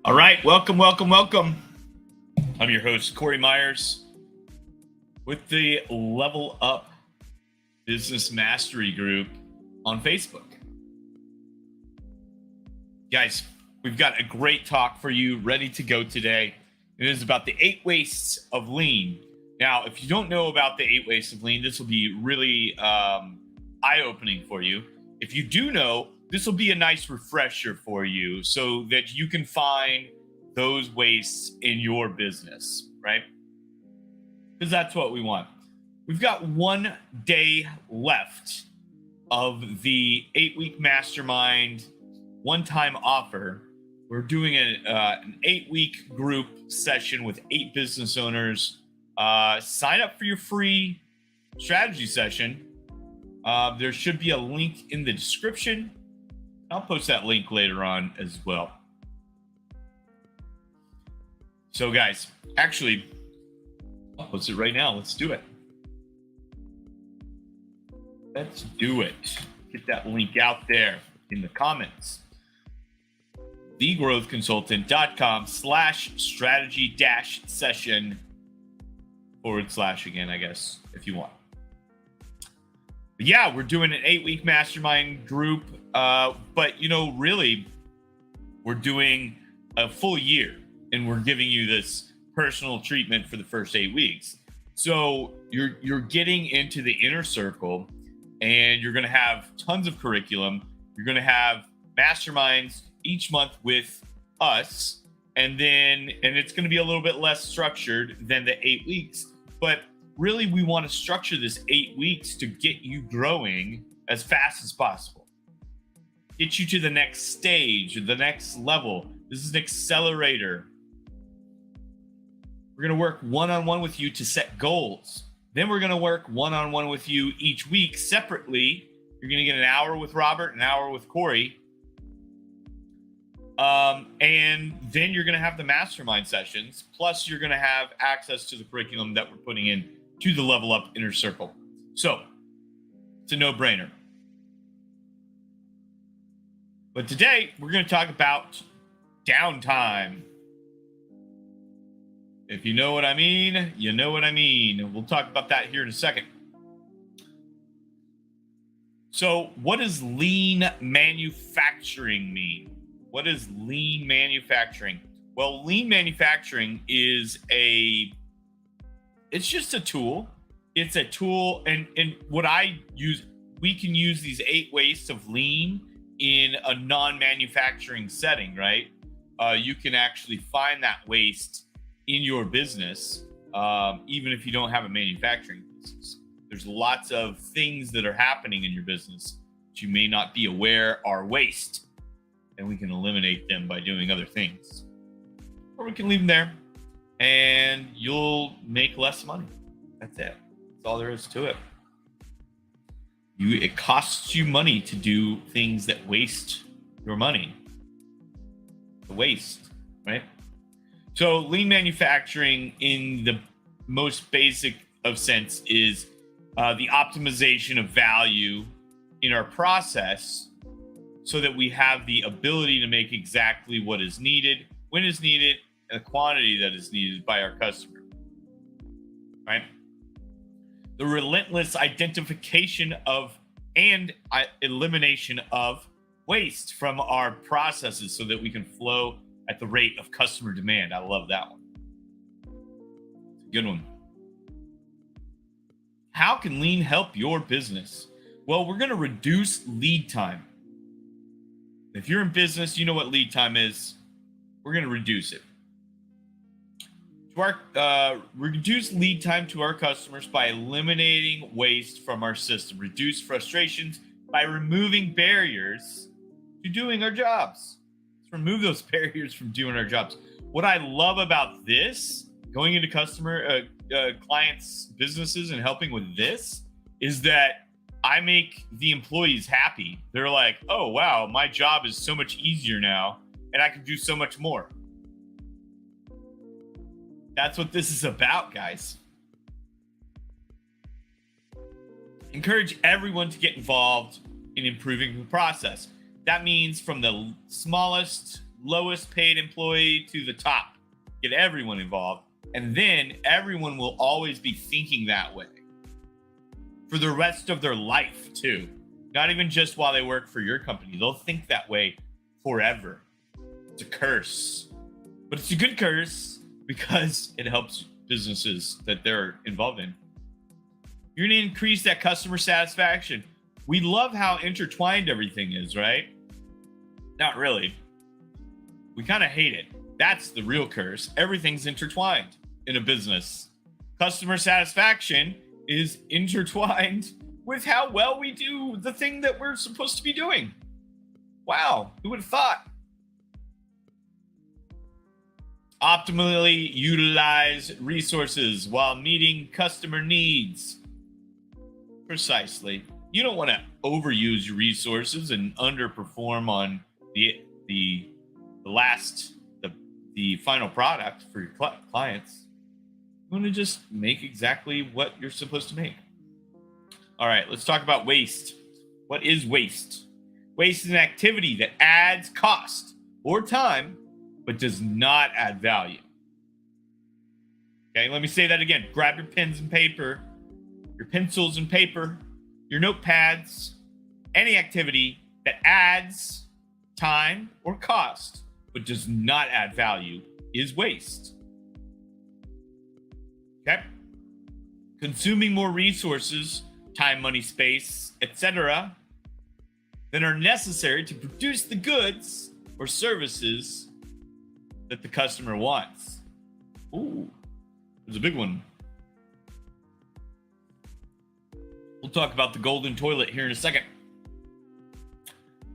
All right, welcome. I'm your host, Corey Myers, with the Level Up Business Mastery Group on Facebook. Guys, we've got a great talk for you ready to go today. It is about the 8 wastes of lean. Now, if you don't know about the 8 wastes of lean, this will be really eye-opening for you. If you do know, this will be a nice refresher for you so that you can find those wastes in your business, right? Because that's what we want. We've got 1 day left of the 8-week mastermind one-time offer. We're doing an 8-week group session with 8 business owners. Sign up for your free strategy session. There should be a link in the description. I'll post that link later on as well. So guys, actually, I'll post it right now. Let's do it. Let's do it. Get that link out there in the comments. thegrowthconsultant.com/strategy-session / again, I guess, if you want. But yeah, we're doing an 8-week mastermind group. But really, we're doing a full year, and we're giving you this personal treatment for the first 8 weeks. So you're getting into the inner circle, and you're going to have tons of curriculum. You're going to have masterminds each month with us, and it's going to be a little bit less structured than the 8 weeks. But really, we want to structure this 8 weeks to get you growing as fast as possible. Get you to the next stage, the next level. This is an accelerator. We're going to work one-on-one with you to set goals. Then we're going to work one-on-one with you each week separately. You're going to get an hour with Robert, an hour with Corey. And then you're going to have the mastermind sessions. Plus, you're going to have access to the curriculum that we're putting in to the Level Up Inner Circle. So it's a no-brainer. But today we're going to talk about downtime. If you know what I mean, you know what I mean. We'll talk about that here in a second. So what does lean manufacturing mean? What is lean manufacturing? Well, lean manufacturing is it's just a tool. It's a tool, and what I use, we can use these 8 wastes of lean in a non-manufacturing setting, right? You can actually find that waste in your business, even if you don't have a manufacturing business. There's lots of things that are happening in your business that you may not be aware are waste, and we can eliminate them by doing other things. Or we can leave them there, and you'll make less money. That's it. That's all there is to it. It costs you money to do things that waste your money. The waste, right? So lean manufacturing, in the most basic of sense, is the optimization of value in our process so that we have the ability to make exactly what is needed, when is needed, and the quantity that is needed by our customer, right? The relentless identification of and elimination of waste from our processes so that we can flow at the rate of customer demand. I love that one. It's a good one. How can lean help your business? Well, we're going to reduce lead time. If you're in business, you know what lead time is. We're going to reduce it. Reduce lead time to our customers by eliminating waste from our system. Reduce frustrations by removing barriers to doing our jobs. Let's remove those barriers from doing our jobs. What I love about this, going into clients' businesses and helping with this, is that I make the employees happy. They're like, oh, wow, my job is so much easier now, and I can do so much more. That's what this is about, guys. Encourage everyone to get involved in improving the process. That means from the smallest lowest paid employee to the top. Get everyone involved. And then everyone will always be thinking that way for the rest of their life, too. Not even just while they work for your company. They'll think that way forever. It's a curse. But it's a good curse because it helps businesses that they're involved in. You're going to increase that customer satisfaction. We love how intertwined everything is, right? Not really. We kind of hate it. That's the real curse. Everything's intertwined in a business. Customer satisfaction is intertwined with how well we do the thing that we're supposed to be doing. Wow, who would have thought? Optimally utilize resources while meeting customer needs. Precisely. You don't want to overuse your resources and underperform on the final product for your clients. You want to just make exactly what you're supposed to make. All right, let's talk about waste. What is waste? Waste is an activity that adds cost or time, but does not add value. Okay, let me say that again. Grab your pens and paper, your pencils and paper, your notepads. Any activity that adds time or cost, but does not add value is waste. Okay? Consuming more resources, time, money, space, etc., than are necessary to produce the goods or services that the customer wants. Ooh, there's a big one. We'll talk about the golden toilet here in a second.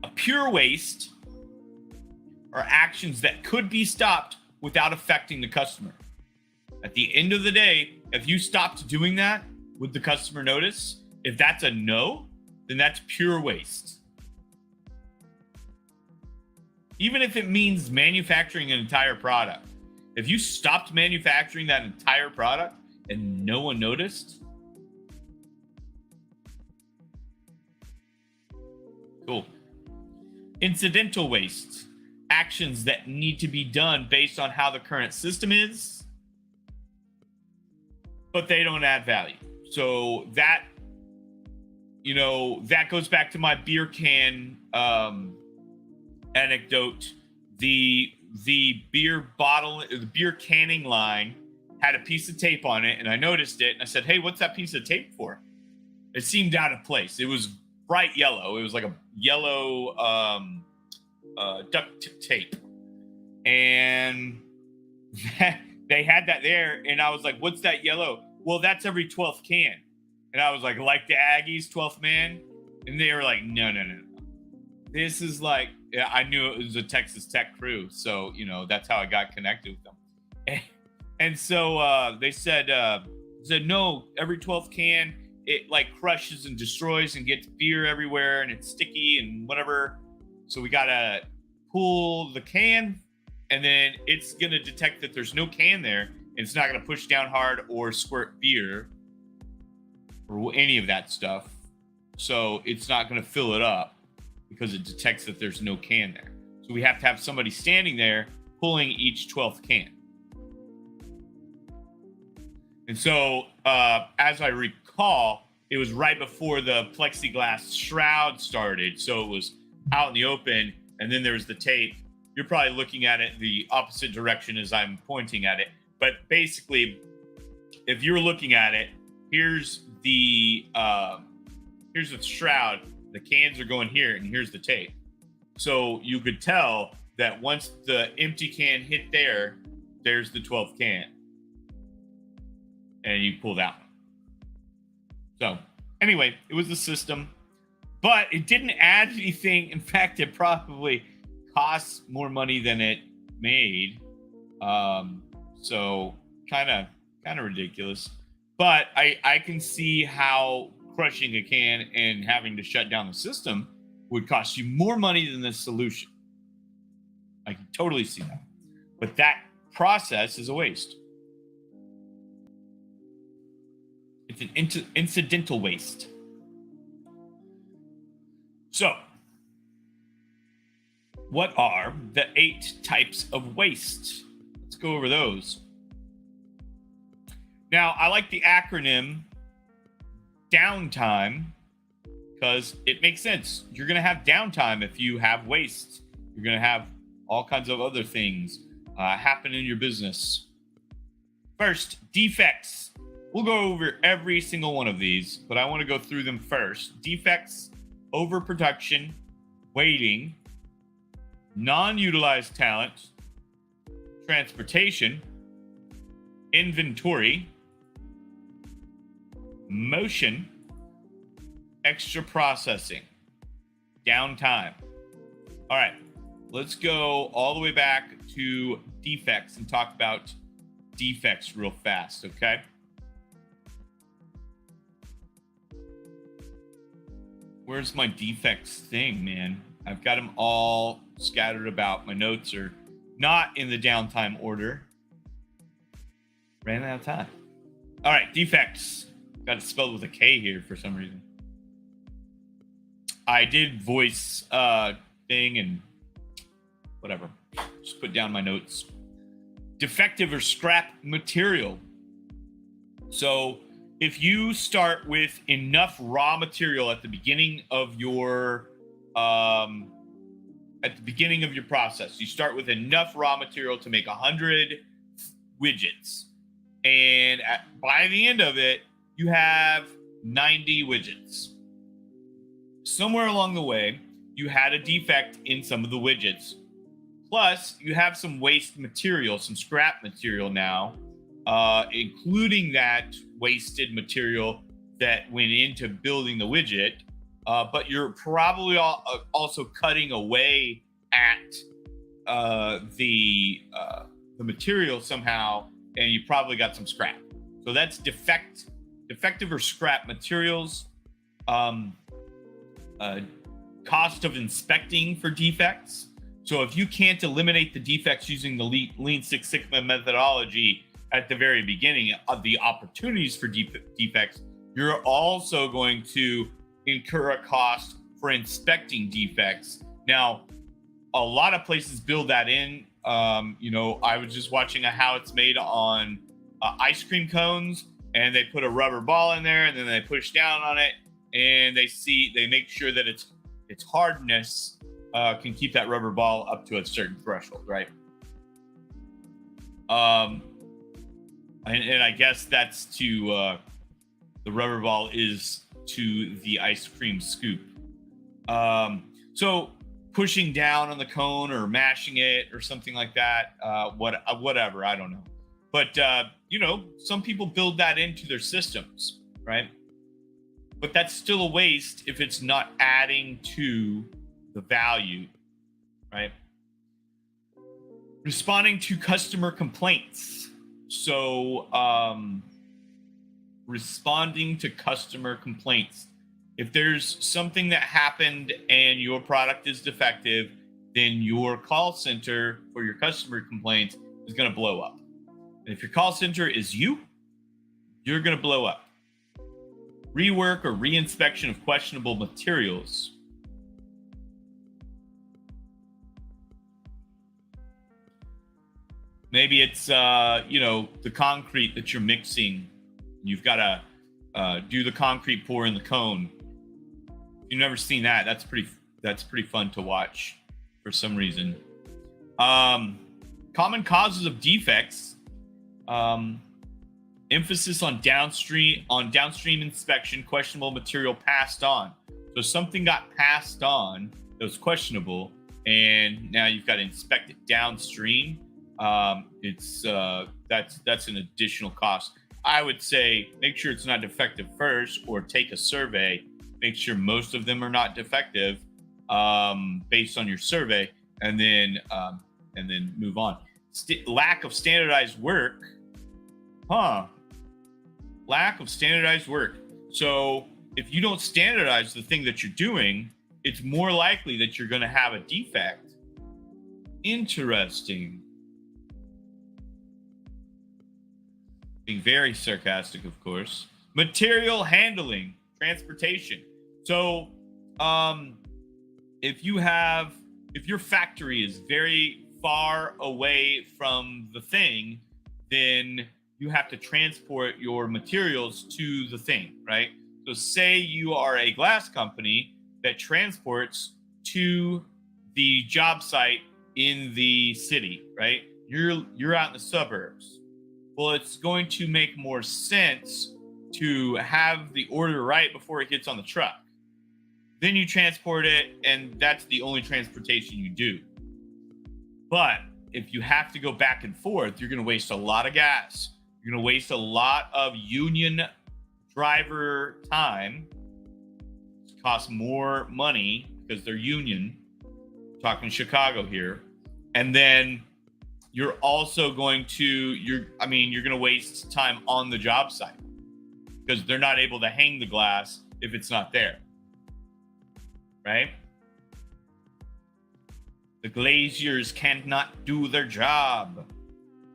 A pure waste are actions that could be stopped without affecting the customer. At the end of the day, if you stopped doing that, would the customer notice? If that's a no, then that's pure waste. Even if it means manufacturing an entire product. If you stopped manufacturing that entire product and no one noticed, cool. Incidental waste, actions that need to be done based on how the current system is, but they don't add value. So that, that goes back to my beer can anecdote. The beer bottle, the beer canning line had a piece of tape on it, and I noticed it, and I said, "Hey, what's that piece of tape for?" It seemed out of place. It was bright yellow. It was like a yellow duct tape, and they had that there, and I was like, "What's that yellow?" Well, that's every 12th can, and I was like the Aggies 12th man, and they were like, "No. This is like." Yeah, I knew it was a Texas Tech crew, so that's how I got connected with them. And so they said no, every 12th can it like crushes and destroys and gets beer everywhere, and it's sticky and whatever. So we gotta pull the can, and then it's gonna detect that there's no can there, and it's not gonna push down hard or squirt beer or any of that stuff. So it's not gonna fill it up, because it detects that there's no can there. So we have to have somebody standing there pulling each 12th can. And so, as I recall, it was right before the plexiglass shroud started. So it was out in the open, and then there was the tape. You're probably looking at it the opposite direction as I'm pointing at it. But basically, if you're looking at it, here's the shroud. The cans are going here, and here's the tape. So you could tell that once the empty can hit there, there's the 12th can. And you pull that one. So anyway, it was the system, but it didn't add anything. In fact, it probably costs more money than it made. So kind of ridiculous. But I can see how crushing a can and having to shut down the system would cost you more money than the solution. I can totally see that. But that process is a waste. It's an incidental waste. What are the 8 types of waste? Let's go over those. Now, I like the acronym downtime because it makes sense. You're going to have downtime if you have waste. You're going to have all kinds of other things happen in your business. First, defects. We'll go over every single one of these, but I want to go through them first. Defects, overproduction, waiting, non-utilized talent, transportation, inventory, motion, extra processing, downtime. All right, let's go all the way back to defects and talk about defects real fast, okay? Where's my defects thing, man? I've got them all scattered about. My notes are not in the downtime order. Ran out of time. All right, defects. Got it spelled with a K here for some reason. I did voice thing and whatever. Just put down my notes. Defective or scrap material. So if you start with enough raw material at the beginning of your process, you start with enough raw material to make 100 widgets, and by the end of it, you have 90 widgets. Somewhere along the way, you had a defect in some of the widgets. Plus, you have some waste material, some scrap material now, including that wasted material that went into building the widget. But you're probably also cutting away at the material somehow, and you probably got some scrap. So that's defective or scrap materials. Cost of inspecting for defects. So if you can't eliminate the defects using the Lean Six Sigma methodology at the very beginning of the opportunities for defects, you're also going to incur a cost for inspecting defects. Now, a lot of places build that in. I was just watching how it's made on ice cream cones, and they put a rubber ball in there, and then they push down on it, and they make sure that its hardness can keep that rubber ball up to a certain threshold, right? And I guess that's to the rubber ball is to the ice cream scoop. So pushing down on the cone or mashing it or something like that, whatever, I don't know. But some people build that into their systems, right? But that's still a waste if it's not adding to the value, right? Responding to customer complaints. So responding to customer complaints. If there's something that happened and your product is defective, then your call center for your customer complaints is going to blow up. And if your call center is you're going to blow up. Rework or reinspection of questionable materials. Maybe it's the concrete that you're mixing. You've got to do the concrete pour in the cone. If you've never seen that, that's pretty fun to watch for some reason. Common causes of defects. Emphasis on downstream inspection, questionable material passed on. So something got passed on that was questionable, and now you've got to inspect it downstream. That's an additional cost. I would say make sure it's not defective first, or take a survey. Make sure most of them are not defective based on your survey, and then move on. Lack of standardized work. Lack of standardized work. So if you don't standardize the thing that you're doing, it's more likely that you're going to have a defect. Interesting. Being very sarcastic, of course. Material handling, transportation. So if you have if your factory is very far away from the thing, then you have to transport your materials to the thing, right? So say you are a glass company that transports to the job site in the city, right? You're out in the suburbs. Well, it's going to make more sense to have the order right before it gets on the truck. Then you transport it, and that's the only transportation you do. But if you have to go back and forth, you're going to waste a lot of gas. You're going to waste a lot of union driver time. It costs more money because they're union. I'm talking Chicago here. And then you're also going to, you're going to waste time on the job site because they're not able to hang the glass if it's not there. Right? The glaziers cannot do their job.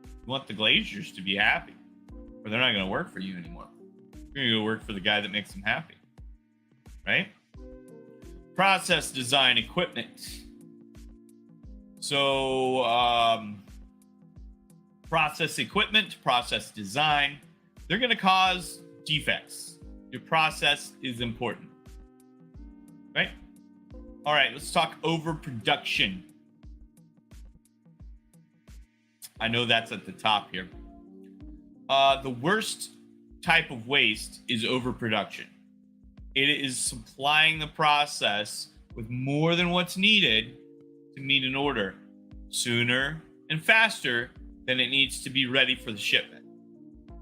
You want the glaziers to be happy, or they're not going to work for you anymore. You're going to go work for the guy that makes them happy. Right? Process design equipment. So, process equipment, process design, they're going to cause defects. Your process is important. Right? All right, let's talk overproduction. I know that's at the top here. The worst type of waste is overproduction. It is supplying the process with more than what's needed to meet an order sooner and faster than it needs to be ready for the shipment.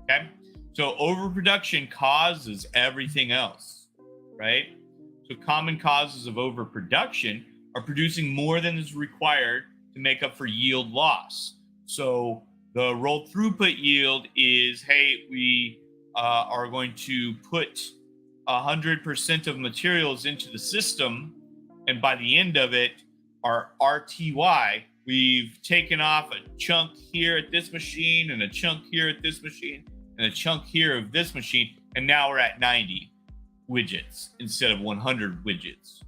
Okay? So overproduction causes everything else, right? So common causes of overproduction are producing more than is required to make up for yield loss. So the rolled throughput yield is, hey, we are going to put 100% of materials into the system, and by the end of it, our RTY, we've taken off a chunk here at this machine and a chunk here at this machine and a chunk here of this machine, and now we're at 90 widgets instead of 100 widgets.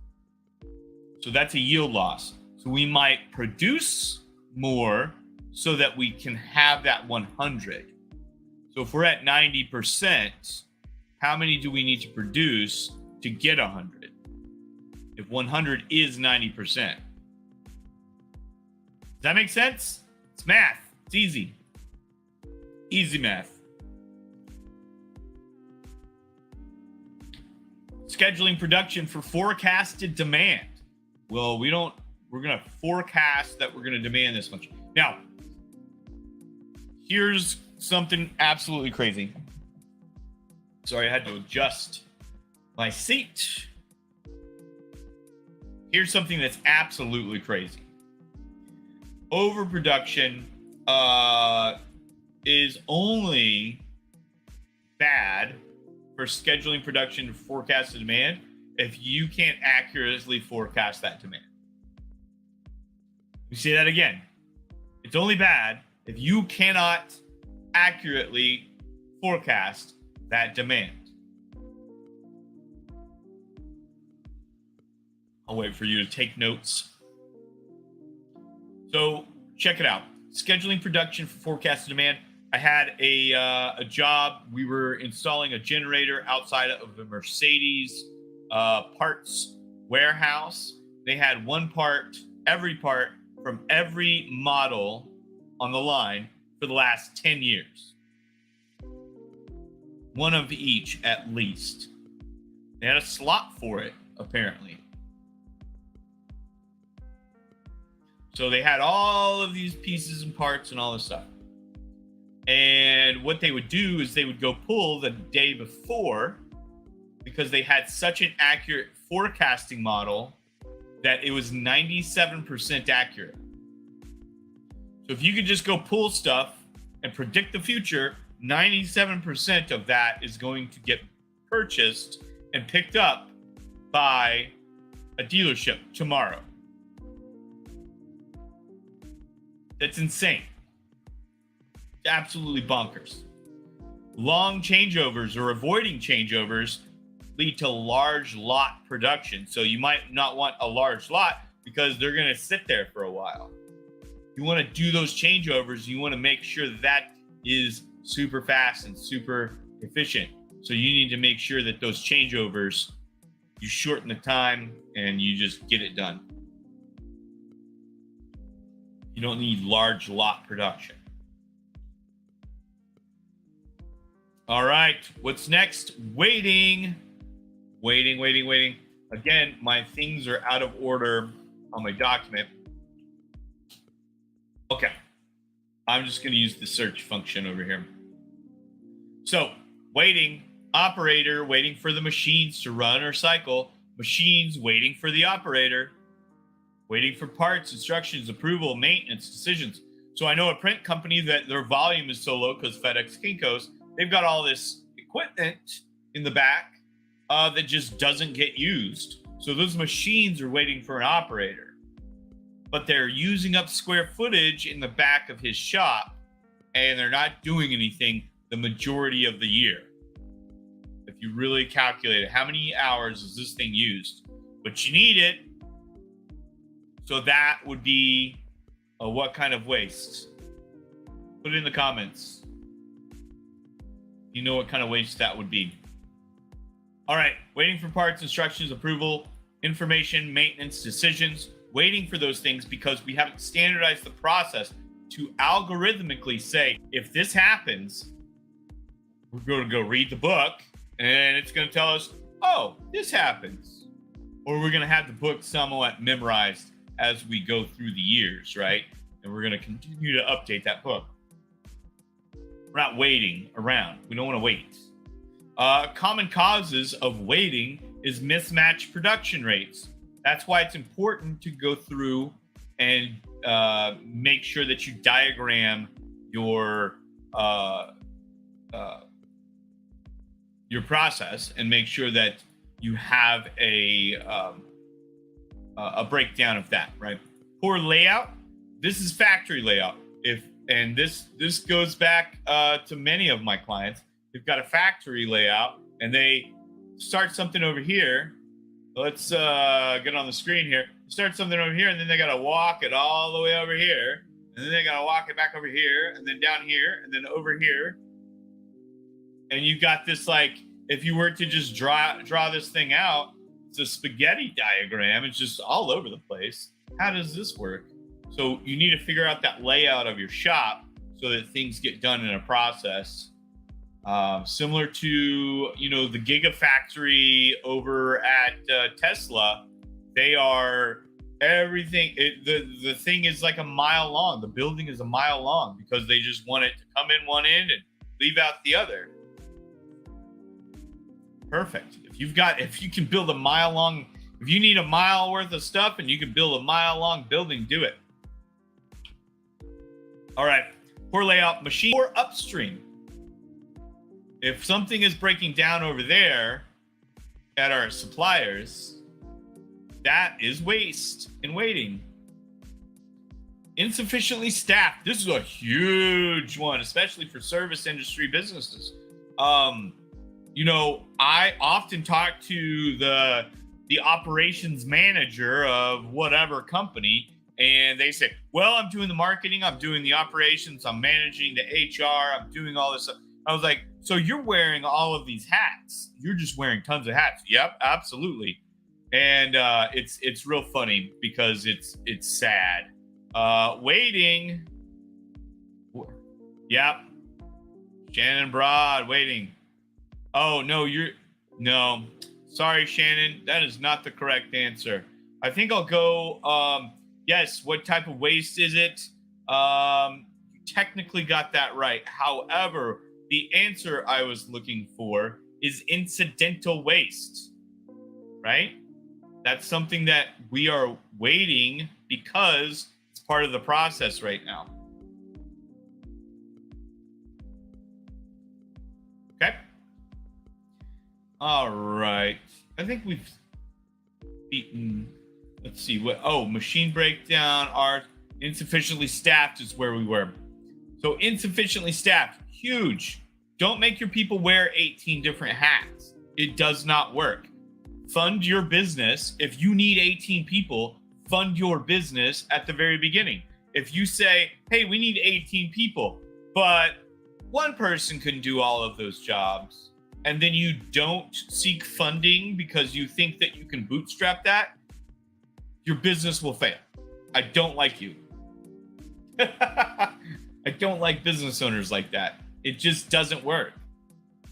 So that's a yield loss. So we might produce more so that we can have that 100. So if we're at 90%, how many do we need to produce to get 100? If 100 is 90%. Does that make sense? It's math. It's easy. Easy math. Scheduling production for forecasted demand. Well, we're going to forecast that we're going to demand this much. Now, here's something absolutely crazy. Sorry, I had to adjust my seat. Here's something that's absolutely crazy. Overproduction is only bad for scheduling production to forecast the demand if you can't accurately forecast that demand. We say that again. It's only bad if you cannot accurately forecast that demand. I'll wait for you to take notes. So check it out. Scheduling production for forecasted demand. I had a job. We were installing a generator outside of the Mercedes parts warehouse. They had every part from every model on the line for the last 10 years. One of each at least. They had a slot for it, apparently. So they had all of these pieces and parts and all this stuff. And what they would do is they would go pull the day before, because they had such an accurate forecasting model that it was 97% accurate. So if you could just go pull stuff and predict the future, 97% of that is going to get purchased and picked up by a dealership tomorrow. That's insane. It's absolutely bonkers. Long changeovers or avoiding changeovers lead to large lot production. So you might not want a large lot, because they're going to sit there for a while. You want to do those changeovers. You want to make sure that is super fast and super efficient. So you need to make sure that those changeovers, you shorten the time and you just get it done. You don't need large lot production. All right, what's next? Waiting. Again, my things are out of order on my document. Okay, I'm just going to use the search function over here. So, waiting, operator waiting for the machines to run or cycle, machines waiting for the operator, waiting for parts, instructions, approval, maintenance, decisions. So I know a print company that their volume is so low because FedEx, Kinko's, they've got all this equipment in the back that just doesn't get used. So those machines are waiting for an operator, but they're using up square footage in the back of his shop, and they're not doing anything the majority of the year. If you really calculate it, how many hours is this thing used? But you need it. So that would be what kind of waste? Put it in the comments. You know what kind of waste that would be. All right, waiting for parts, instructions, approval, information, maintenance, decisions, waiting for those things because we haven't standardized the process to algorithmically say, if this happens, we're going to go read the book and it's going to tell us, oh, this happens. Or we're going to have the book somewhat memorized as we go through the years, right? And we're going to continue to update that book. We're not waiting around. We don't want to wait. Common causes of waiting is mismatched production rates. That's why it's important to go through and make sure that you diagram your process and make sure that you have a breakdown of that, right? Poor layout. This is factory layout. This goes back to many of my clients. They've got a factory layout and they start something over here. Let's get on the screen here. Start something over here and then they got to walk it all the way over here. And then they got to walk it back over here and then down here and then over here. And you got this, like, if you were to just draw this thing out, it's a spaghetti diagram. It's just all over the place. How does this work? So you need to figure out that layout of your shop so that things get done in a process. Similar to, the Gigafactory over at Tesla, they are everything. The thing is like a mile long. The building is a mile long because they just want it to come in one end and leave out the other. Perfect. If you can build a mile long, if you need a mile worth of stuff and you can build a mile long building, do it. All right. Poor layout, machine or upstream. If something is breaking down over there at our suppliers, that is waste and waiting. Insufficiently staffed. This is a huge one, especially for service industry businesses. I often talk to the operations manager of whatever company, and they say, well, I'm doing the marketing, I'm doing the operations, I'm managing the HR, I'm doing all this stuff. I was like, so you're wearing all of these hats. You're just wearing tons of hats. Yep, absolutely. And it's real funny because it's sad. Waiting. Yep. Shannon Broad, waiting. Oh, no, sorry, Shannon. That is not the correct answer. I think I'll go, yes, what type of waste is it? You technically got that right. However, the answer I was looking for is incidental waste, right? That's something that we are waiting because it's part of the process right now. Okay. All right. I think we've beaten, let's see machine breakdown, art, insufficiently staffed is where we were. So insufficiently staffed, huge. Don't make your people wear 18 different hats. It does not work. Fund your business. If you need 18 people, fund your business at the very beginning. If you say, hey, we need 18 people, but one person can do all of those jobs, and then you don't seek funding because you think that you can bootstrap that, your business will fail. I don't like you. I don't like business owners like that. It just doesn't work.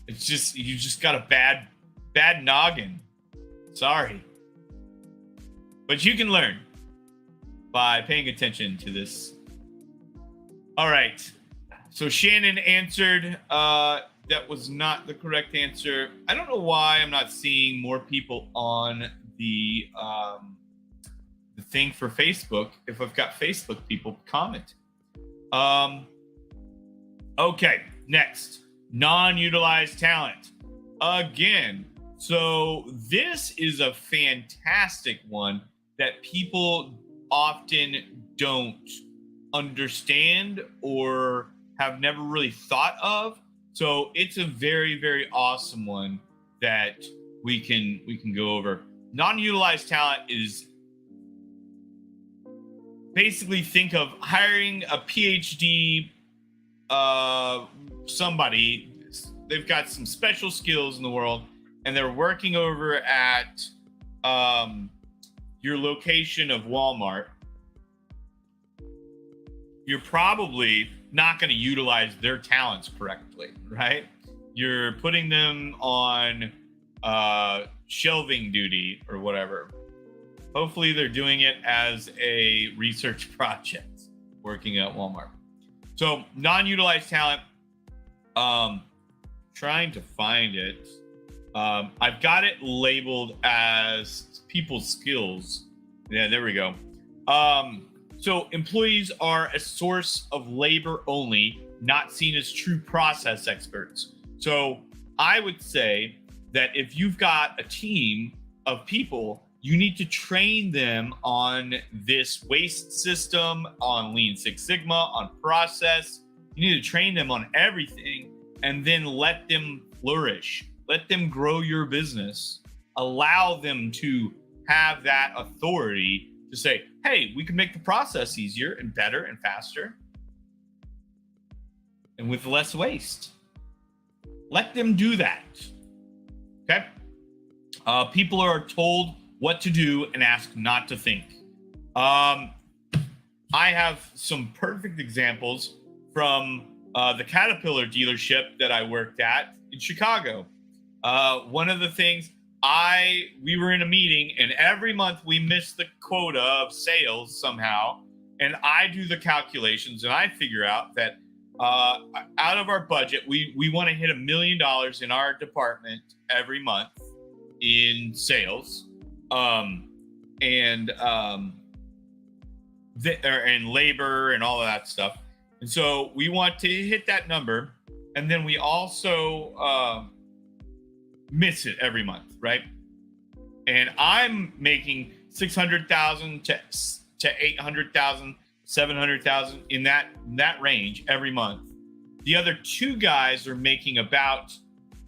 It's just, you just got a bad noggin. Sorry. But you can learn by paying attention to this. All right. So Shannon answered, that was not the correct answer. I don't know why I'm not seeing more people on the thing for Facebook. If I've got Facebook people comment. Okay, next, non-utilized talent. Again, so this is a fantastic one that people often don't understand or have never really thought of. So it's a very, very awesome one that we can go over. Non-utilized talent is basically, think of hiring a PhD, somebody, they've got some special skills in the world, and they're working over at your location of Walmart. You're probably not going to utilize their talents correctly, right? You're putting them on shelving duty or whatever. Hopefully they're doing it as a research project working at Walmart. So non-utilized talent, trying to find it. I've got it labeled as people skills. Yeah, there we go. So employees are a source of labor only, not seen as true process experts. So I would say that if you've got a team of people, you need to train them on this waste system, on Lean Six Sigma, on process. You need to train them on everything and then let them flourish. Let them grow your business. Allow them to have that authority to say, hey, we can make the process easier and better and faster and with less waste. Let them do that. Okay? People are told what to do and asked not to think. I have some perfect examples from the Caterpillar dealership that I worked at in Chicago. One of the things, we were in a meeting, and every month we missed the quota of sales somehow, and I do the calculations and I figure out that out of our budget, we want to hit $1 million in our department every month in sales, and labor and all of that stuff. And so we want to hit that number, and then we also miss it every month, right? And I'm making 600,000 to 800,000, 700,000 in that range every month. The other two guys are making about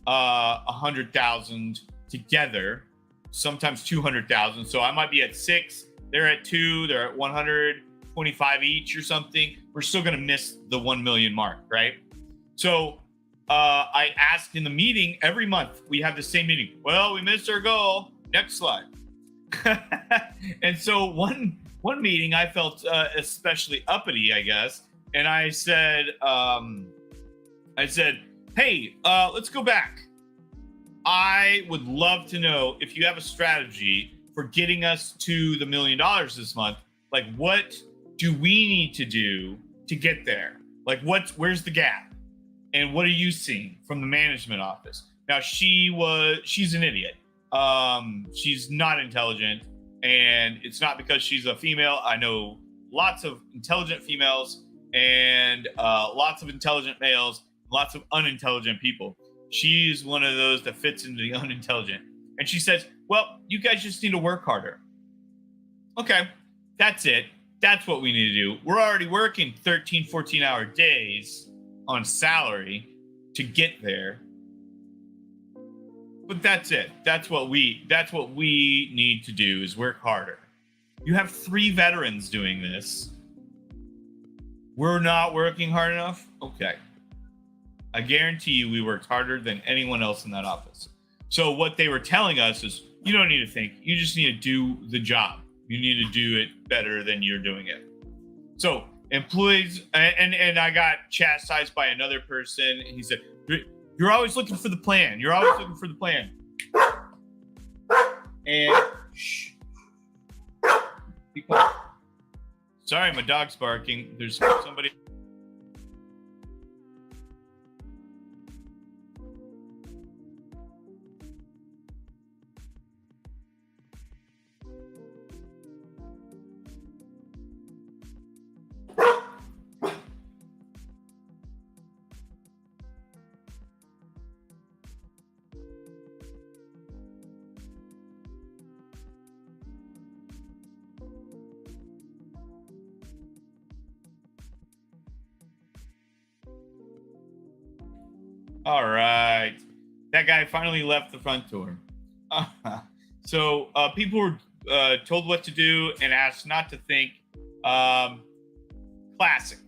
100,000 together, sometimes 200,000. So I might be at 6, they're at 2, they're at 125 each or something. We're still going to miss the 1 million mark, right? So I asked in the meeting, every month we have the same meeting. Well, we missed our goal. Next slide. And so one meeting I felt especially uppity, I guess. And I said, hey, let's go back. I would love to know if you have a strategy for getting us to the $1 million this month. Like, what do we need to do to get there? Like, where's the gap? And what are you seeing from the management office? Now, she's an idiot. She's not intelligent, and it's not because she's a female. I know lots of intelligent females and lots of intelligent males, lots of unintelligent people. She's one of those that fits into the unintelligent. And she says, well, you guys just need to work harder. Okay, that's it. That's what we need to do. We're already working 13, 14-hour days on salary to get there. But that's it. That's what we need to do, is work harder. You have 3 veterans doing this. We're not working hard enough? Okay. I guarantee you we worked harder than anyone else in that office. So what they were telling us is, you don't need to think. You just need to do the job. You need to do it better than you're doing it. So employees, and I got chastised by another person. He said, you're always looking for the plan. You're always looking for the plan. And shh. Be quiet. Sorry, my dog's barking. There's somebody. All right. That guy finally left the front door. So people were told what to do and asked not to think. Classic.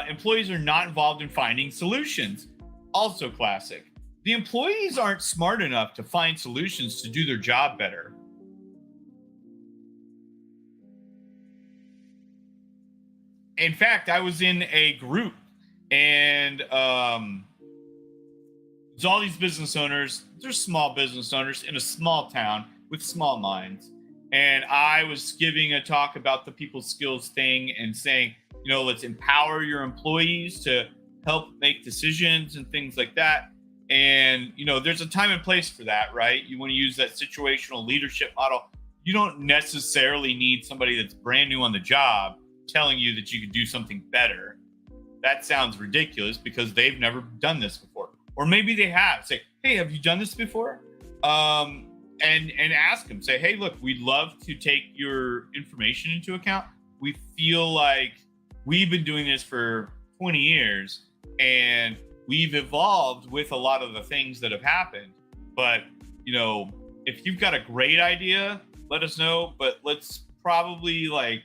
Employees are not involved in finding solutions. Also classic. The employees aren't smart enough to find solutions to do their job better. In fact, I was in a group and there's all these business owners. They're small business owners in a small town with small minds. And I was giving a talk about the people skills thing and saying, let's empower your employees to help make decisions and things like that. And, there's a time and place for that, right? You want to use that situational leadership model. You don't necessarily need somebody that's brand new on the job telling you that you could do something better. That sounds ridiculous because they've never done this before. Or maybe they have. Say, hey, have you done this before? And ask them. Say, hey, look, we'd love to take your information into account. We feel like we've been doing this for 20 years and we've evolved with a lot of the things that have happened. But, if you've got a great idea, let us know. But let's probably wait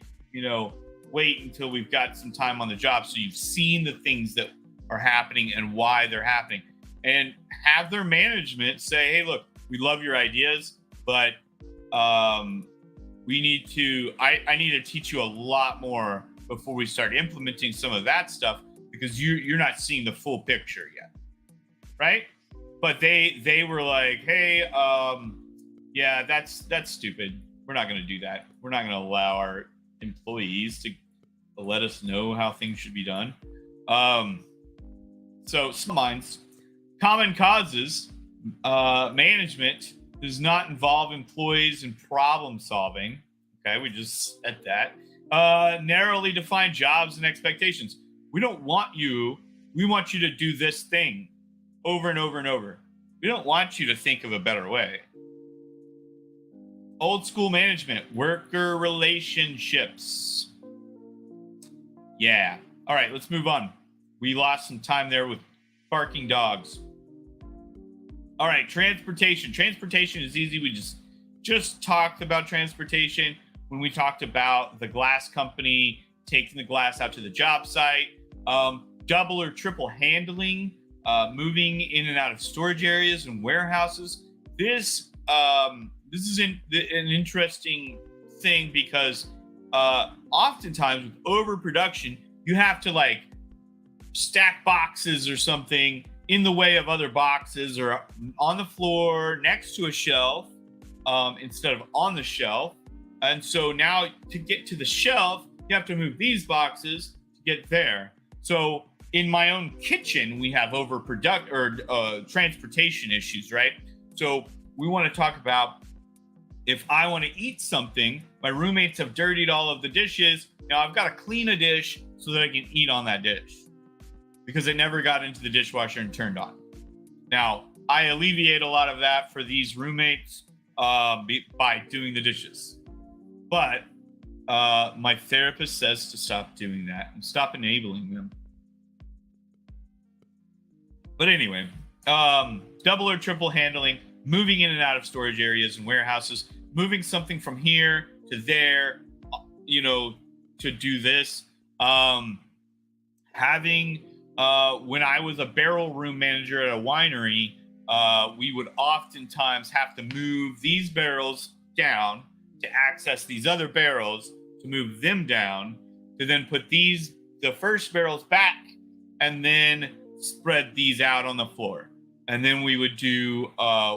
until we've got some time on the job so you've seen the things that are happening and why they're happening. And have their management say, hey, look, we love your ideas, but we need to, I need to teach you a lot more before we start implementing some of that stuff because you're not seeing the full picture yet, right? But they were like, hey, yeah, that's stupid. We're not going to do that. We're not going to allow our employees to let us know how things should be done. So some minds, common causes, management does not involve employees in problem solving. Okay, we just said that. Narrowly defined jobs and expectations. We want you to do this thing over and over and over. We don't want you to think of a better way. Old school management, worker relationships. Yeah. All right, let's move on. We lost some time there with barking dogs. All right, transportation. Transportation is easy. We just talked about transportation when we talked about the glass company taking the glass out to the job site. Double or triple handling, moving in and out of storage areas and warehouses. This is an interesting thing because oftentimes with overproduction, you have to stack boxes or something in the way of other boxes or on the floor next to a shelf instead of on the shelf. And so now to get to the shelf, you have to move these boxes to get there. So in my own kitchen, we have transportation issues, right? So we want to talk about if I want to eat something, my roommates have dirtied all of the dishes. Now I've got to clean a dish so that I can eat on that dish because it never got into the dishwasher and turned on. Now, I alleviate a lot of that for these roommates by doing the dishes. But my therapist says to stop doing that and stop enabling them. But anyway, double or triple handling, moving in and out of storage areas and warehouses. moving something from here to there, you know, to do this. Having when I was a barrel room manager at a winery, we would oftentimes have to move these barrels down to access these other barrels, to move them down, to then put the first barrels back, and then spread these out on the floor. And then we would do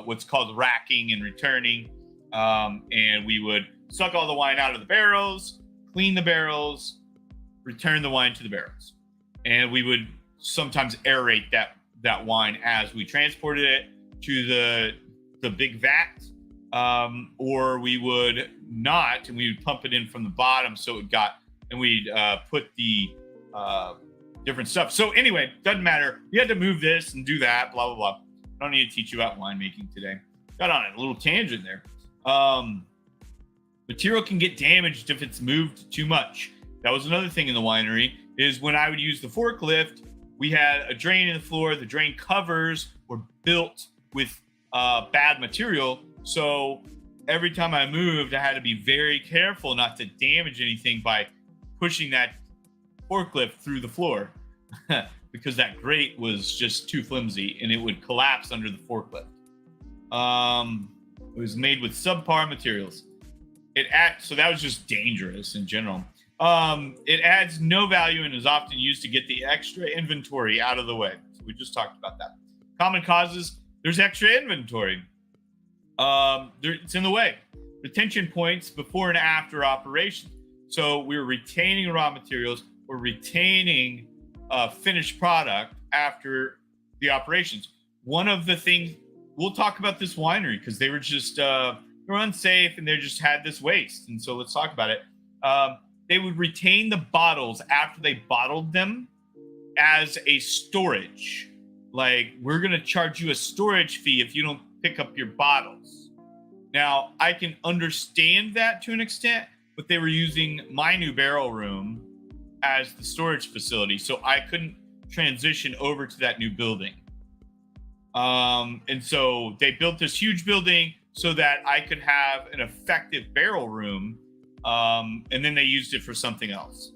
what's called racking and returning. And we would suck all the wine out of the barrels, clean the barrels, return the wine to the barrels. And we would sometimes aerate that wine as we transported it to the big vat, or we would not, and we would pump it in from the bottom, so it got, and we'd put the different stuff. So anyway, doesn't matter. We had to move this and do that, blah, blah, blah. I don't need to teach you about winemaking today. Got on a little tangent there. Material can get damaged if it's moved too much. That was another thing in the winery, is when I would use the forklift, we had a drain in the floor. The drain covers were built with bad material. So every time I moved, I had to be very careful not to damage anything by pushing that forklift through the floor because that grate was just too flimsy and it would collapse under the forklift. It was made with subpar materials. So that was just dangerous in general. It adds no value and is often used to get the extra inventory out of the way. So we just talked about that. Common causes, there's extra inventory. It's in the way. Retention points before and after operation. So we're retaining raw materials. We're retaining finished product after the operations. One of the things, we'll talk about this winery because they were just, they were unsafe and they just had this waste. And so let's talk about it. They would retain the bottles after they bottled them as a storage. Like, we're going to charge you a storage fee if you don't pick up your bottles. Now, I can understand that to an extent, but they were using my new barrel room as the storage facility, so I couldn't transition over to that new building. And so they built this huge building so that I could have an effective barrel room. And then they used it for something else.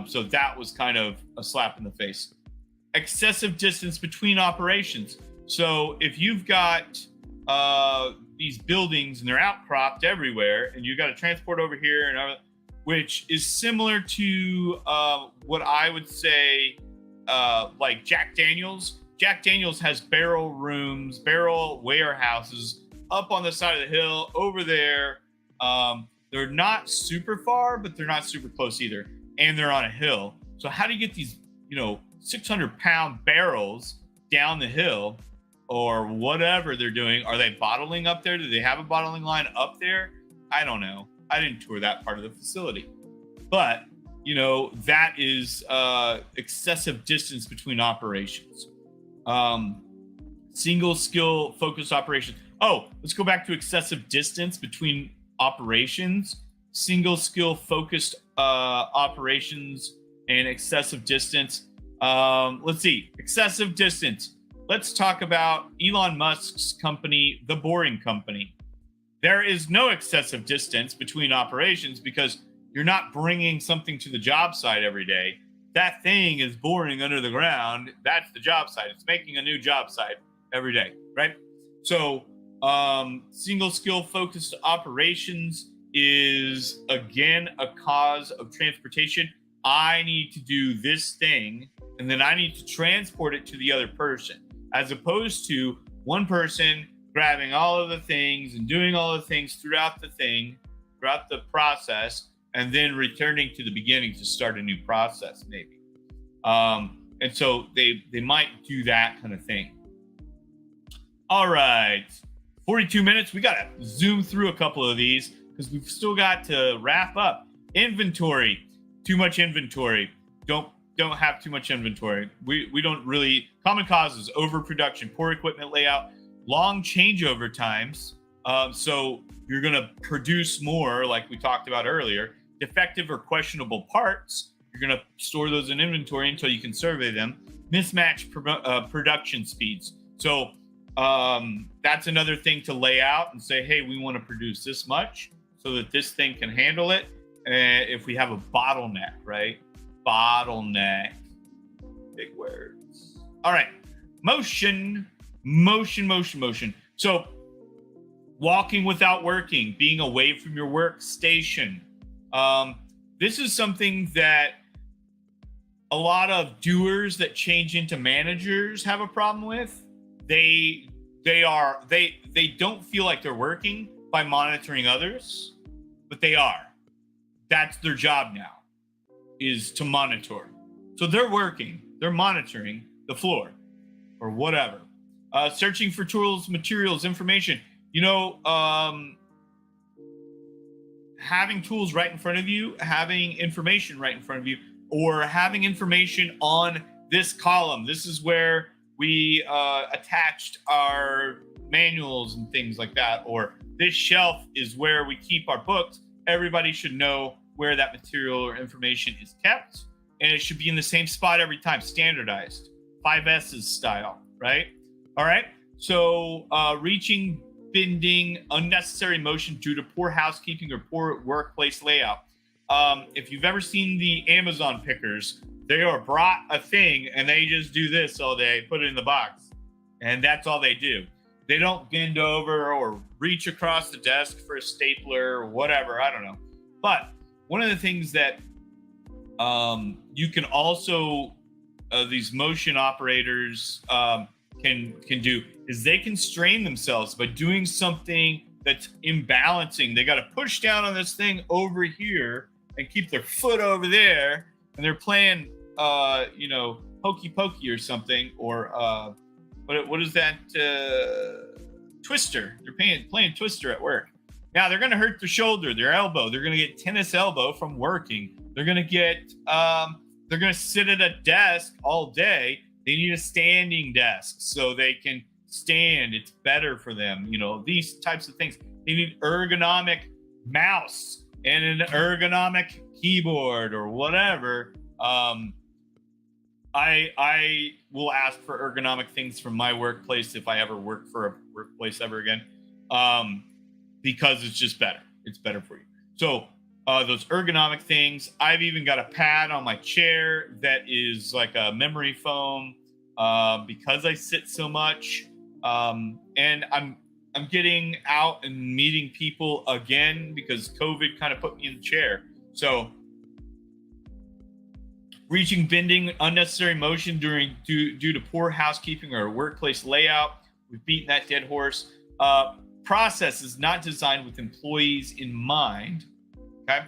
So that was kind of a slap in the face. Excessive distance between operations. So if you've got these buildings and they're outcropped everywhere, and you've got to transport over here, and which is similar to what I would say like Jack Daniels. Jack Daniels has barrel rooms, barrel warehouses up on the side of the hill over there. They're not super far, but they're not super close either. And they're on a hill. So how do you get these, 600-pound barrels down the hill or whatever they're doing? Are they bottling up there? Do they have a bottling line up there? I don't know. I didn't tour that part of the facility. But, that is excessive distance between operations. Single skill focused operations. Oh, let's go back to excessive distance between operations, single skill focused operations, and excessive distance. Let's see, excessive distance. Let's talk about Elon Musk's company, The Boring Company. There is no excessive distance between operations because you're not bringing something to the job site every day. That thing is boring under the ground. That's the job site. It's making a new job site every day, right? So single skill focused operations is again a cause of transportation. I need to do this thing and then I need to transport it to the other person, as opposed to one person grabbing all of the things and doing all the things throughout the process, and then returning to the beginning to start a new process maybe. And so they might do that kind of thing. All right. 42 minutes. We got to zoom through a couple of these because we've still got to wrap up. Inventory. Too much inventory. Don't have too much inventory. We don't really. Common causes: overproduction, poor equipment layout, long changeover times. So you're going to produce more, like we talked about earlier. Defective or questionable parts. You're going to store those in inventory until you can survey them. Mismatched production speeds. So That's another thing to lay out and say, hey, we want to produce this much so that this thing can handle it. If we have a bottleneck, right? Bottleneck, big words. All right, motion. So walking without working, being away from your workstation. This is something that a lot of doers that change into managers have a problem with. They don't feel like they're working by monitoring others, but they are. That's their job now, is to monitor. So they're working, they're monitoring the floor or whatever. Searching for tools, materials, information. Having tools right in front of you, having information right in front of you, or having information on this column. This is where we attached our manuals and things like that. Or this shelf is where we keep our books. Everybody should know where that material or information is kept. And it should be in the same spot every time, standardized. 5S's style, right? All right. So reaching, bending, unnecessary motion due to poor housekeeping or poor workplace layout. If you've ever seen the Amazon pickers, they are brought a thing and they just do this all day, put it in the box. And that's all they do. They don't bend over or reach across the desk for a stapler or whatever. I don't know. But one of the things that you can also, these motion operators can do is they can strain themselves by doing something that's imbalancing. They got to push down on this thing over here and keep their foot over there, and they're playing hokey pokey or something, or what is that, Twister. They're playing Twister at work. Now they're going to hurt their shoulder, their elbow. They're going to get tennis elbow from working. They're going to get they're going to sit at a desk all day. They need a standing desk so they can stand. It's better for them. These types of things. They need ergonomic mouse and an ergonomic keyboard or whatever. I will ask for ergonomic things from my workplace if I ever work for a workplace ever again, because it's just better. It's better for you. So those ergonomic things. I've even got a pad on my chair that is like a memory foam because I sit so much. And I'm getting out and meeting people again because COVID kind of put me in the chair. So reaching, bending, unnecessary motion due to poor housekeeping or workplace layout. We've beaten that dead horse. Process is not designed with employees in mind. Okay.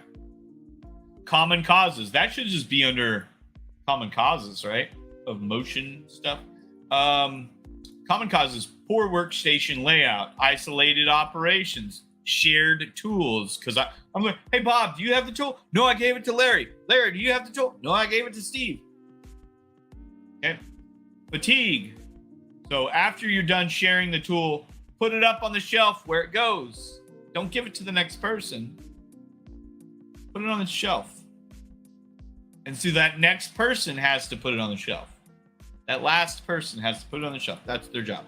Common causes. That should just be under common causes, right? Of motion stuff. Common causes: poor workstation layout, isolated operations, shared tools. Because I'm like, hey, Bob, do you have the tool? No, I gave it to Larry. Larry, do you have the tool? No, I gave it to Steve. Okay. Fatigue. So after you're done sharing the tool, put it up on the shelf where it goes. Don't give it to the next person. Put it on the shelf. And so that next person has to put it on the shelf. That last person has to put it on the shelf. That's their job.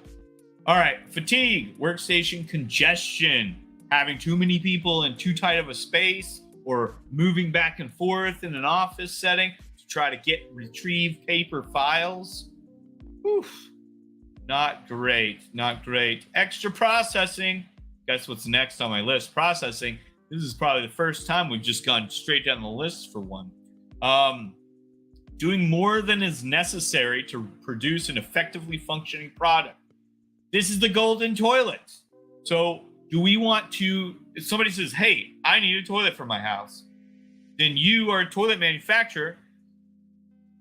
All right. Fatigue, workstation congestion, having too many people in too tight of a space, or moving back and forth in an office setting to try to retrieve paper files. Oof. Not great. Not great. Extra processing. Guess what's next on my list? Processing. This is probably the first time we've just gone straight down the list for one. Doing more than is necessary to produce an effectively functioning product. This is the golden toilet. So do we want to, if somebody says, hey, I need a toilet for my house, then you are a toilet manufacturer.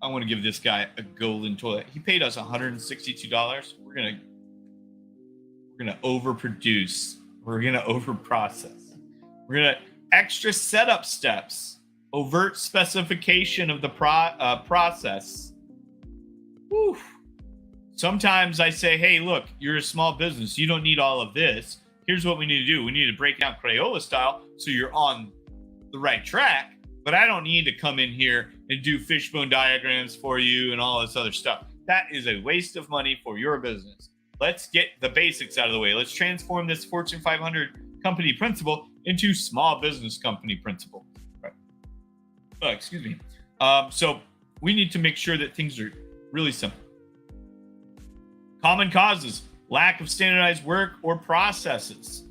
I want to give this guy a golden toilet. He paid us $162. We're gonna overproduce. We're gonna overprocess. We're gonna extra setup steps, overt specification of the process. Whew. Sometimes I say, hey, look, you're a small business. You don't need all of this. Here's what we need to do. We need to break down Crayola style so you're on the right track. But I don't need to come in here and do fishbone diagrams for you and all this other stuff. That is a waste of money for your business. Let's get the basics out of the way. Let's transform this Fortune 500 company principle into small business company principle. Right. Excuse me. So we need to make sure that things are really simple. Common causes: lack of standardized work or processes.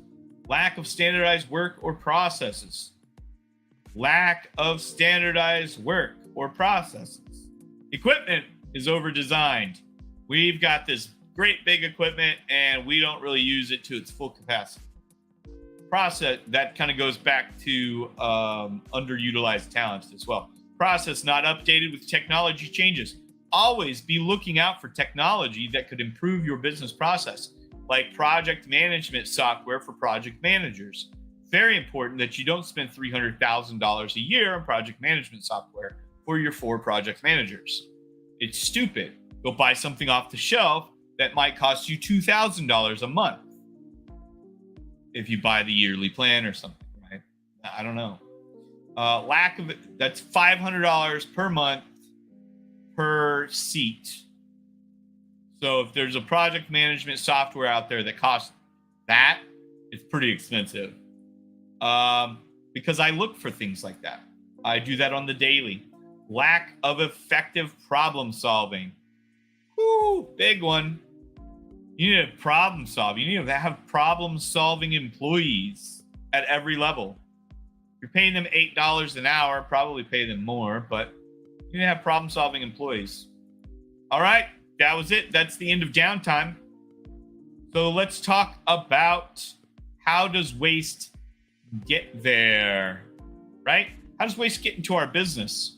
Lack of standardized work or processes. Lack of standardized work or processes. Equipment is over-designed. We've got this great big equipment and we don't really use it to its full capacity. Process, that kind of goes back to underutilized talent as well. Process not updated with technology changes. Always be looking out for technology that could improve your business process, like project management software for project managers. Very important that you don't spend $300,000 a year on project management software for your 4 project managers. It's stupid. Go buy something off the shelf that might cost you $2,000 a month if you buy the yearly plan or something, right? I don't know. Lack of it, that's $500 per month per seat. So if there's a project management software out there that costs that, it's pretty expensive. Because I look for things like that. I do that on the daily. Lack of effective problem solving. Woo, big one. You need to problem solve. You need to have problem solving employees at every level. You're paying them $8 an hour, probably pay them more, but you need to have problem solving employees. All right, that was it. That's the end of downtime. So let's talk about how does waste get there, right? How does waste get into our business?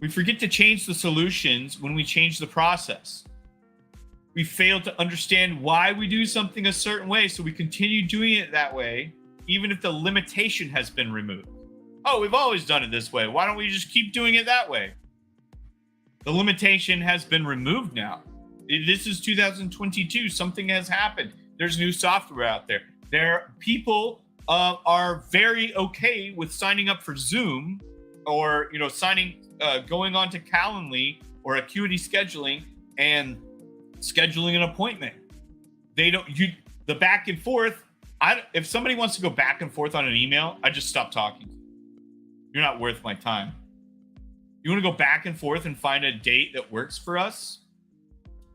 We forget to change the solutions when we change the process. We fail to understand why we do something a certain way, so we continue doing it that way, even if the limitation has been removed. Oh, we've always done it this way. Why don't we just keep doing it that way? The limitation has been removed now. This is 2022. Something has happened. There's new software out there. People are very okay with signing up for Zoom, or going on to Calendly or Acuity Scheduling and scheduling an appointment. The back and forth. If somebody wants to go back and forth on an email, I just stop talking. You're not worth my time. You want to go back and forth and find a date that works for us?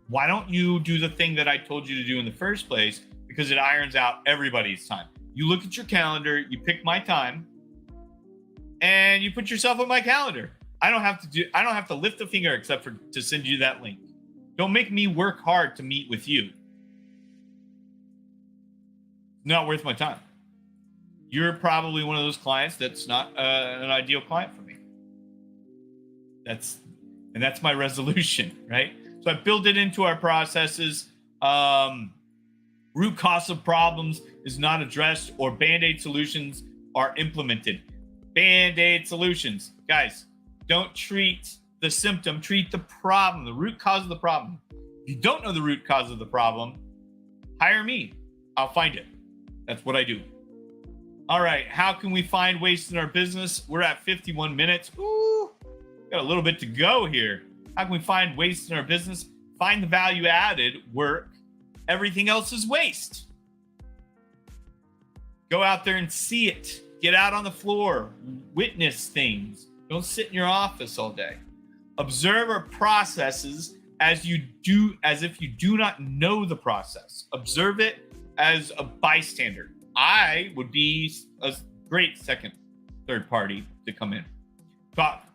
Why don't you do the thing that I told you to do in the first place? Because it irons out everybody's time. You look at your calendar, you pick my time, and you put yourself on my calendar. I don't have to lift a finger except for to send you that link. Don't make me work hard to meet with you. Not worth my time. You're probably one of those clients that's not an ideal client for me. That's my resolution, right? So I build it into our processes. Root cause of problems is not addressed, or Band-Aid solutions are implemented. Band-Aid solutions. Guys, don't treat the symptom, treat the problem, the root cause of the problem. If you don't know the root cause of the problem, hire me. I'll find it. That's what I do. All right, how can we find waste in our business? We're at 51 minutes. Ooh, got a little bit to go here. How can we find waste in our business? Find the value added work. Everything else is waste. Go out there and see it. Get out on the floor. Witness things. Don't sit in your office all day. Observe our processes as if you do not know the process. Observe it as a bystander. I would be a great third party to come in.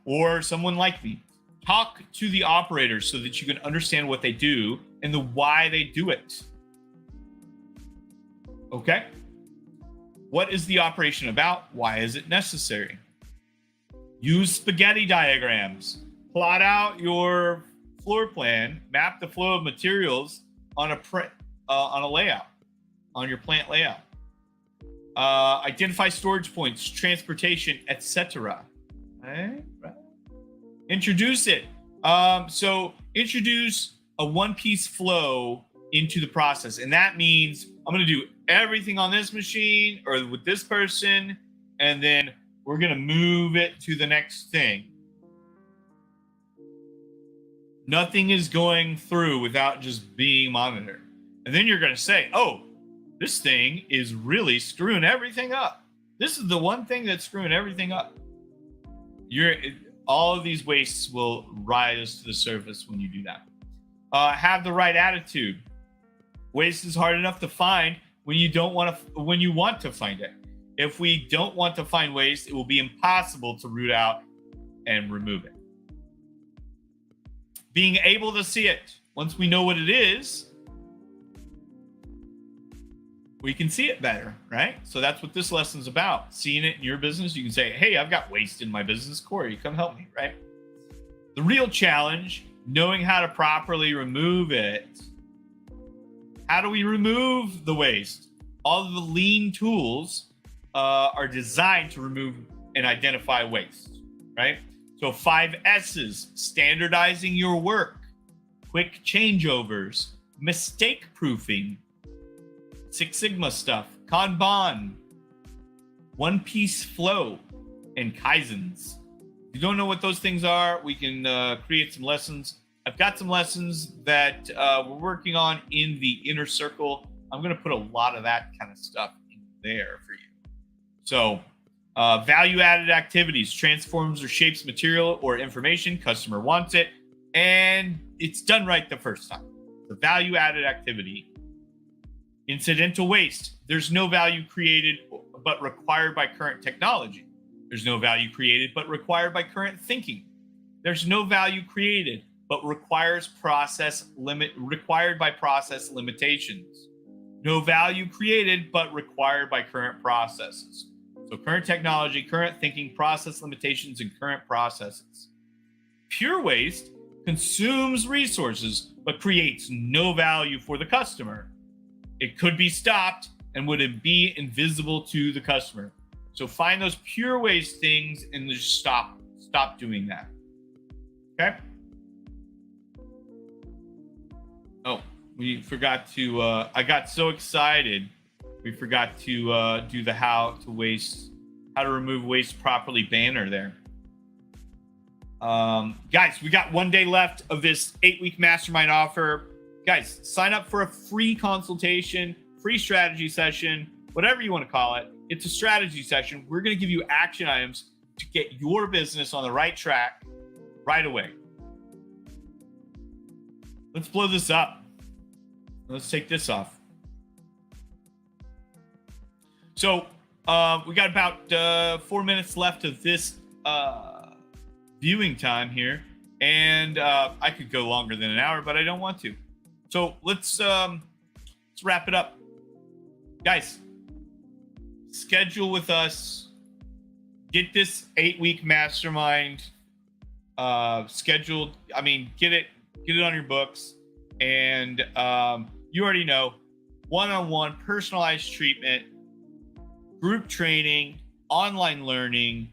Or someone like me. Talk to the operators so that you can understand what they do and the why they do it. Okay? What is the operation about? Why is it necessary? Use spaghetti diagrams. Plot out your floor plan. Map the flow of materials on a layout, on your plant layout. Identify storage points, transportation, etc. Right? Introduce it. So introduce a one-piece flow into the process. And that means I'm going to do everything on this machine or with this person, and then we're going to move it to the next thing. Nothing is going through without just being monitored. And then you're going to say, oh, this thing is really screwing everything up. This is the one thing that's screwing everything up. All of these wastes will rise to the surface when you do that. Have the right attitude. Waste is hard enough to find when you want to find it. If we don't want to find waste, it will be impossible to root out and remove it. Being able to see it. Once we know what it is, we can see it better, right? So that's what this lesson's about. Seeing it in your business. You can say, hey, I've got waste in my business. Corey, come help me, right? The real challenge, knowing how to properly remove it. How do we remove the waste? All of the lean tools are designed to remove and identify waste, right? So 5 S's, standardizing your work, quick changeovers, mistake proofing, Six Sigma stuff, Kanban, one piece flow, and Kaizens. If you don't know what those things are, we can create some lessons. I've got some lessons that we're working on in the inner circle. I'm going to put a lot of that kind of stuff in there for you. So value-added activities, transforms or shapes material or information, customer wants it, and it's done right the first time. The value-added activity. Incidental waste. There's no value created but required by current technology. There's no value created but required by current thinking. There's no value created but required by process limitations. No value created but required by current processes. So current technology, current thinking, process limitations, and current processes. Pure waste consumes resources but creates no value for the customer. It could be stopped and would be invisible to the customer. So find those pure waste things and just stop doing that. Okay? Oh, we forgot to, I got so excited. We forgot to do the how to remove waste properly banner there. Guys, we got 1 day left of this 8-week mastermind offer. Guys, sign up for a free consultation, free strategy session, whatever you want to call it. It's a strategy session. We're going to give you action items to get your business on the right track right away. Let's blow this up. Let's take this off. So we got about 4 minutes left of this viewing time here. And I could go longer than an hour, but I don't want to. So let's wrap it up. Guys, schedule with us. Get this 8-week mastermind scheduled. I mean, get it on your books. And you already know, one-on-one personalized treatment, group training, online learning,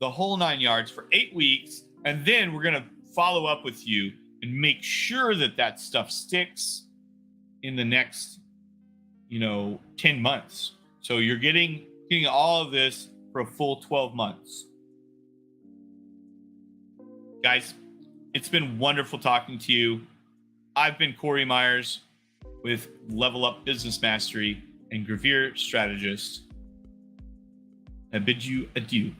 the whole 9 yards for 8 weeks. And then we're going to follow up with you and make sure that stuff sticks in the next, 10 months. So you're getting all of this for a full 12 months. Guys, it's been wonderful talking to you. I've been Corey Myers with Level Up Business Mastery and Gravure Strategist. I bid you adieu.